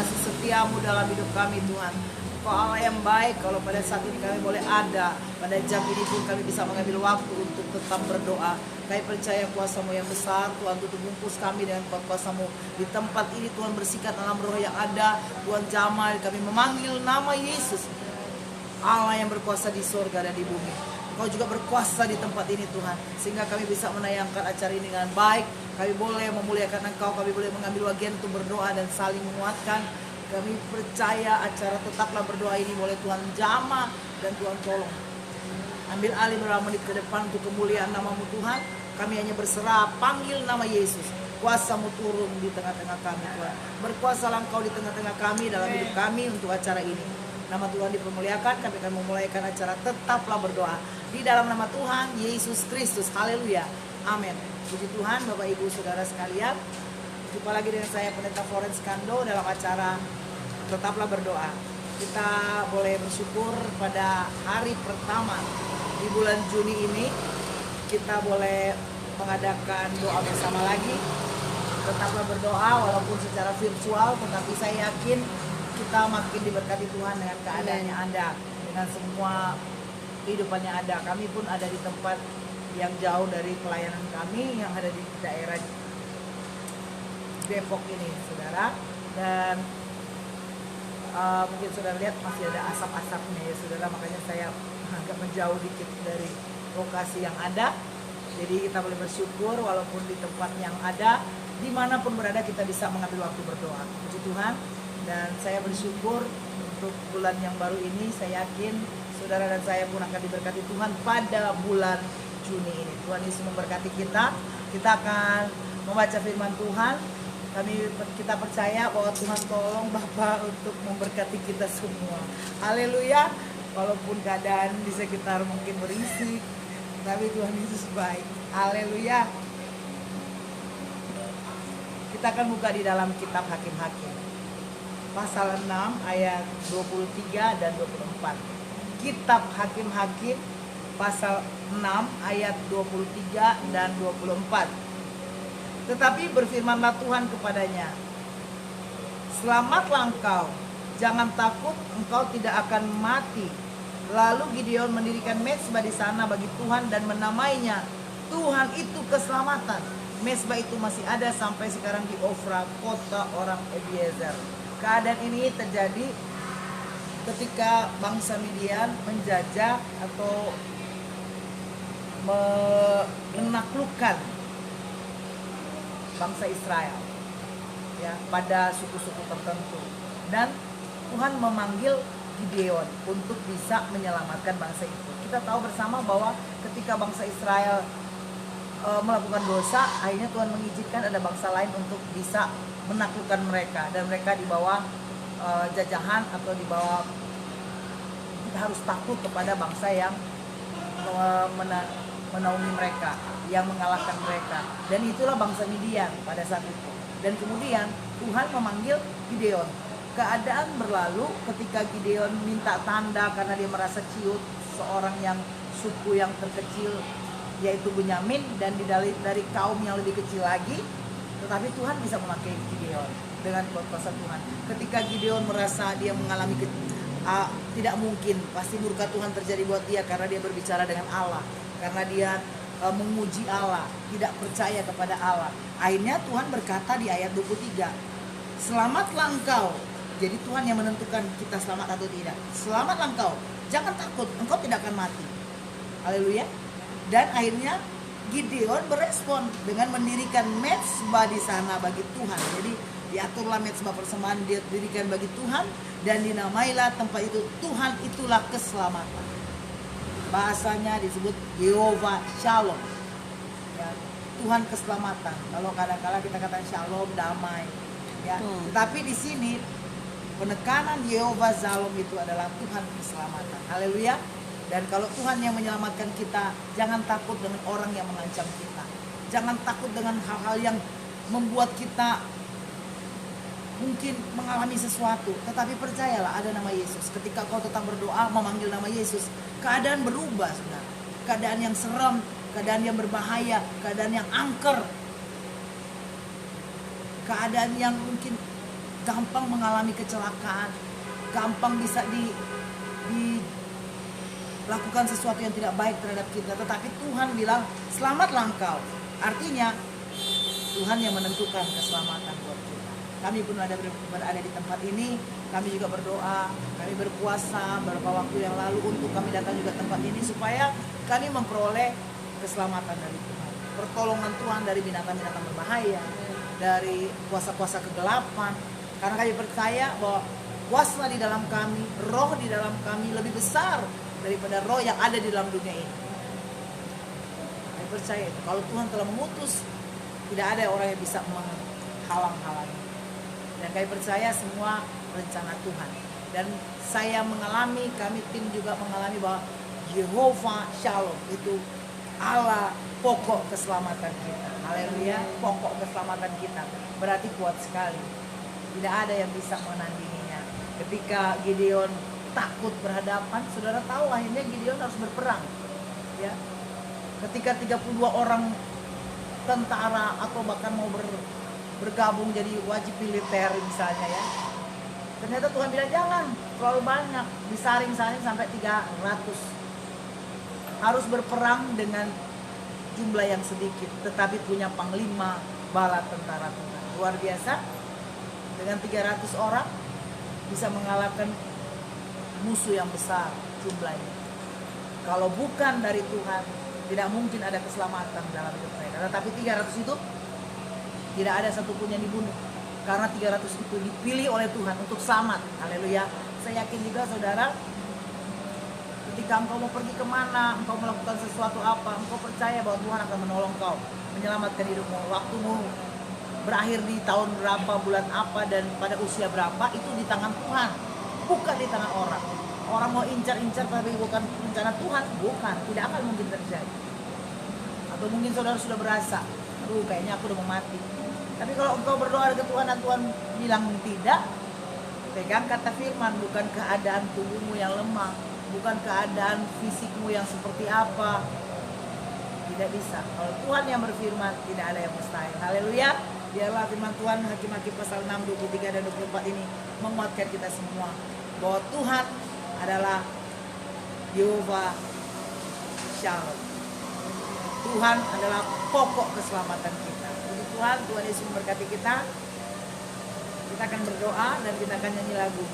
kasih setiamu dalam hidup kami Tuhan. Engkau Allah yang baik. Kalau pada saat ini kami boleh ada, pada jam ini pun kami bisa mengambil waktu untuk tetap berdoa. Kami percaya kuasa-Mu yang besar Tuhan, untuk bungkus kami dengan kuasa-Mu. Di tempat ini Tuhan, bersihkan alam roh yang ada. Tuhan jamah, kami memanggil nama Yesus, Allah yang berkuasa di surga dan di bumi. Engkau juga berkuasa di tempat ini Tuhan, sehingga kami bisa menayangkan acara ini dengan baik. Kami boleh memuliakan Engkau, kami boleh mengambil bagian untuk berdoa dan saling menguatkan. Kami percaya acara tetaplah berdoa ini boleh Tuhan jamah dan Tuhan tolong. Ambil alih beberapa menit ke depan untuk kemuliaan nama-Mu Tuhan. Kami hanya berserah, panggil nama Yesus. Kuasa-Mu turun di tengah-tengah kami Tuhan. Berkuasalah Engkau di tengah-tengah kami, dalam hidup kami untuk acara ini. Nama Tuhan dipermuliakan. Kami akan memulaikan acara tetaplah berdoa di dalam nama Tuhan Yesus Kristus. Haleluya, amin. Puji Tuhan Bapak Ibu Saudara sekalian. Jumpa lagi dengan saya Pendeta Florence Kando dalam acara tetaplah berdoa. Kita boleh bersyukur pada hari pertama di bulan Juni ini, kita boleh mengadakan doa bersama lagi. Tetaplah berdoa walaupun secara virtual, tetapi saya yakin kita makin diberkati Tuhan dengan keadaannya ada, dengan semua kehidupannya ada. Kami pun ada di tempat yang jauh dari pelayanan kami yang ada di daerah Depok ini Saudara, dan mungkin Saudara lihat masih ada asap-asapnya ya Saudara, makanya saya agak menjauh dikit dari lokasi yang ada. Jadi kita boleh bersyukur walaupun di tempat yang ada, dimanapun berada kita bisa mengambil waktu berdoa. Puji Tuhan. Dan saya bersyukur untuk bulan yang baru ini. Saya yakin Saudara dan saya pun akan diberkati Tuhan pada bulan Juni ini. Tuhan Yesus memberkati kita. Kita akan membaca firman Tuhan. Kita percaya bahwa Tuhan tolong Bapa untuk memberkati kita semua. Haleluya. Walaupun keadaan di sekitar mungkin berisik, tapi Tuhan Yesus baik. Haleluya. Kita akan buka di dalam kitab Hakim-Hakim pasal 6 ayat 23 dan 24. Kitab Hakim-Hakim pasal 6 ayat 23 dan 24. Tetapi berfirmanlah Tuhan kepadanya, selamatlah engkau, jangan takut, engkau tidak akan mati. Lalu Gideon mendirikan mezbah di sana bagi Tuhan dan menamainya Tuhan itu keselamatan. Mezbah itu masih ada sampai sekarang di Ofra, kota orang Abiezer. Keadaan ini terjadi ketika bangsa Midian menjajah atau menaklukkan bangsa Israel ya, pada suku-suku tertentu, dan Tuhan memanggil Gideon untuk bisa menyelamatkan bangsa itu. Kita tahu bersama bahwa ketika bangsa Israel melakukan dosa, akhirnya Tuhan mengizinkan ada bangsa lain untuk bisa menaklukkan mereka, dan mereka di bawah jajahan atau di bawah, harus takut kepada bangsa yang menaungi mereka, yang mengalahkan mereka. Dan itulah bangsa Midian pada saat itu. Dan kemudian Tuhan memanggil Gideon. Keadaan berlalu ketika Gideon minta tanda karena dia merasa ciut seorang yang suku yang terkecil, yaitu Benyamin, dan dari kaum yang lebih kecil lagi. Tetapi Tuhan bisa memakai Gideon dengan kuasa Tuhan. Ketika Gideon merasa dia mengalami tidak mungkin, pasti murka Tuhan terjadi buat dia karena dia berbicara dengan Allah, karena dia menguji Allah, tidak percaya kepada Allah. Akhirnya Tuhan berkata di ayat 23, selamatlah engkau. Jadi Tuhan yang menentukan kita selamat atau tidak. Selamatlah engkau, jangan takut, engkau tidak akan mati. Haleluya. Dan akhirnya Gideon berespon dengan mendirikan mezbah di sana bagi Tuhan. Jadi diaturlah mezbah persembahan, dia dirikan bagi Tuhan, dan dinamailah tempat itu Tuhan itulah keselamatan. Bahasanya disebut Yehova Shalom ya, Tuhan keselamatan. Kalau kadang-kadang kita katakan Shalom, damai ya. Tetapi di sini penekanan Yehova Shalom itu adalah Tuhan keselamatan. Haleluya. Dan kalau Tuhan yang menyelamatkan kita, jangan takut dengan orang yang mengancam kita. Jangan takut dengan hal-hal yang membuat kita mungkin mengalami sesuatu. Tetapi percayalah, ada nama Yesus. Ketika kau tetap berdoa, memanggil nama Yesus, keadaan berubah, saudara. Keadaan yang seram, keadaan yang berbahaya, keadaan yang angker, keadaan yang mungkin gampang mengalami kecelakaan, gampang bisa dilakukan sesuatu yang tidak baik terhadap kita. Tetapi Tuhan bilang, selamatlah engkau. Artinya Tuhan yang menentukan keselamatan buat kita. Kami pun berada di tempat ini, kami juga berdoa, kami berpuasa beberapa waktu yang lalu untuk kami datang juga tempat ini supaya kami memperoleh keselamatan dari Tuhan, pertolongan Tuhan dari binatang-binatang berbahaya, dari kuasa-kuasa kegelapan. Karena kami percaya bahwa kuasa di dalam kami, roh di dalam kami lebih besar daripada roh yang ada di dalam dunia ini. Kami percaya itu. Kalau Tuhan telah memutus, tidak ada orang yang bisa menghalang-halangi. Dan kami percaya semua rencana Tuhan. Dan saya mengalami, kami tim juga mengalami bahwa Jehovah Shalom itu Allah pokok keselamatan kita. Haleluya, pokok keselamatan kita. Berarti kuat sekali. Tidak ada yang bisa menandinginya. Ketika Gideon takut berhadapan, saudara tahu akhirnya Gideon harus berperang. Ya. Ketika 32 orang tentara atau bahkan mau bergabung jadi wajib militer misalnya ya. Ternyata Tuhan bilang jangan terlalu banyak, disaring-saring sampai 300. Harus berperang dengan jumlah yang sedikit, tetapi punya panglima bala tentara Tuhan. Luar biasa. Dengan 300 orang bisa mengalahkan musuh yang besar jumlahnya. Kalau bukan dari Tuhan, tidak mungkin ada keselamatan dalam hidup mereka. Tetapi 300 itu tidak ada satupun yang dibunuh. Karena 300 itu dipilih oleh Tuhan untuk selamat. Haleluya. Saya yakin juga saudara, ketika engkau mau pergi kemana, engkau melakukan sesuatu apa, engkau percaya bahwa Tuhan akan menolong kau, menyelamatkan hidupmu. Waktumu berakhir di tahun berapa, bulan apa, dan pada usia berapa, itu di tangan Tuhan, bukan di tangan orang. Orang mau incar-incar tapi bukan rencana Tuhan, bukan, tidak akan mungkin terjadi. Atau mungkin saudara sudah berasa, aduh kayaknya aku udah mau mati. Tapi kalau engkau berdoa ke Tuhan dan Tuhan bilang tidak, pegang kata firman, bukan keadaan tubuhmu yang lemah, bukan keadaan fisikmu yang seperti apa. Tidak bisa. Kalau Tuhan yang berfirman, tidak ada yang mustahil. Haleluya. Biarlah firman Tuhan Hakim-Hakim pasal 6, 23 dan 24 ini menguatkan kita semua bahwa Tuhan adalah Jehovah Shalom. Tuhan adalah pokok keselamatan kita. Puji Tuhan, Tuhan Yesus memberkati kita. Kita akan berdoa dan kita akan nyanyi lagu.